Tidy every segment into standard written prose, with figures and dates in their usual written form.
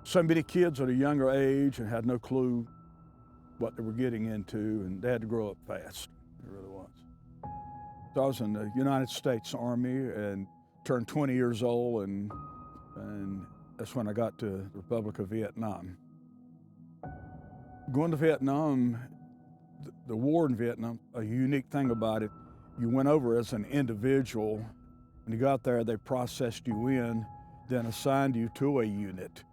so many kids at a younger age and had no clue what they were getting into, and they had to grow up fast. It really was. So I was in the United States Army and turned 20 years old, and that's when I got to the Republic of Vietnam. Going to Vietnam, the war in Vietnam, a unique thing about it, you went over as an individual. When you got there, they processed you in, then assigned you to a unit.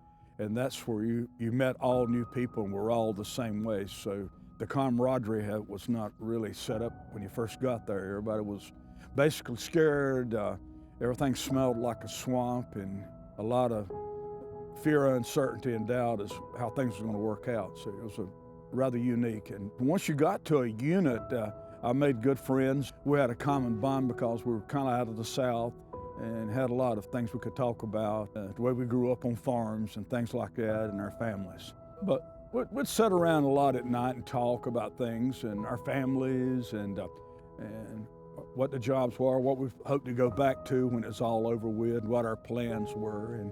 And that's where you met all new people and we're all the same way. So the camaraderie was not really set up when you first got there. Everybody was basically scared. Everything smelled like a swamp, and a lot of fear, uncertainty, and doubt as how things were going to work out. So it was rather unique. And once you got to a unit, I made good friends. We had a common bond because we were kind of out of the South and had a lot of things we could talk about, the way we grew up on farms and things like that, and our families. But we'd sit around a lot at night and talk about things and our families and what the jobs were, what we hoped to go back to when it's all over with, what our plans were.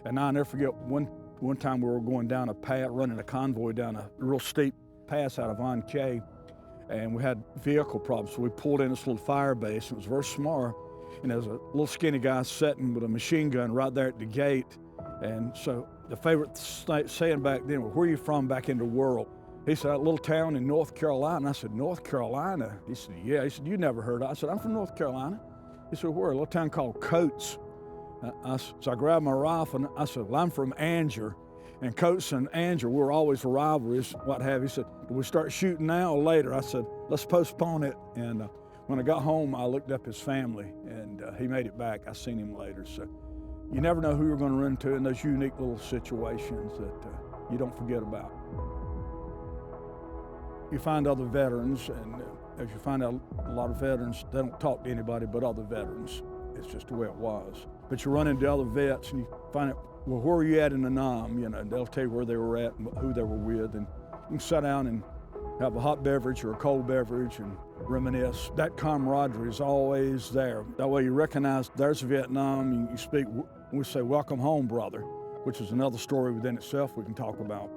And I'll never forget one time we were going down a path, running a convoy down a real steep pass out of An Khie, and we had vehicle problems. So we pulled in this little fire base. It was very small. And there was a little skinny guy sitting with a machine gun right there at the gate. And so the favorite saying back then was, "Where are you from back in the world?" He said, "A little town in North Carolina." I said, "North Carolina?" He said, "Yeah." He said, "You never heard of it?" I said, "I'm from North Carolina." He said, "Where?" "A little town called Coates." So I grabbed my rifle and I said, "Well, I'm from Anger." And Coates and Anger were always rivalries, what have you. He said, "Do we start shooting now or later?" I said, "Let's postpone it." And when I got home, I looked up his family, and he made it back. I seen him later. So you never know who you're going to run into in those unique little situations that you don't forget about. You find other veterans, and as you find out, a lot of veterans, they don't talk to anybody but other veterans. It's just the way it was. But you run into other vets, and you find out, well, where were you at in the Nam? You know, and they'll tell you where they were at and who they were with, and you can sit down and have a hot beverage or a cold beverage and reminisce. That camaraderie is always there. That way you recognize there's Vietnam, you speak, we say, "Welcome home, brother," which is another story within itself we can talk about.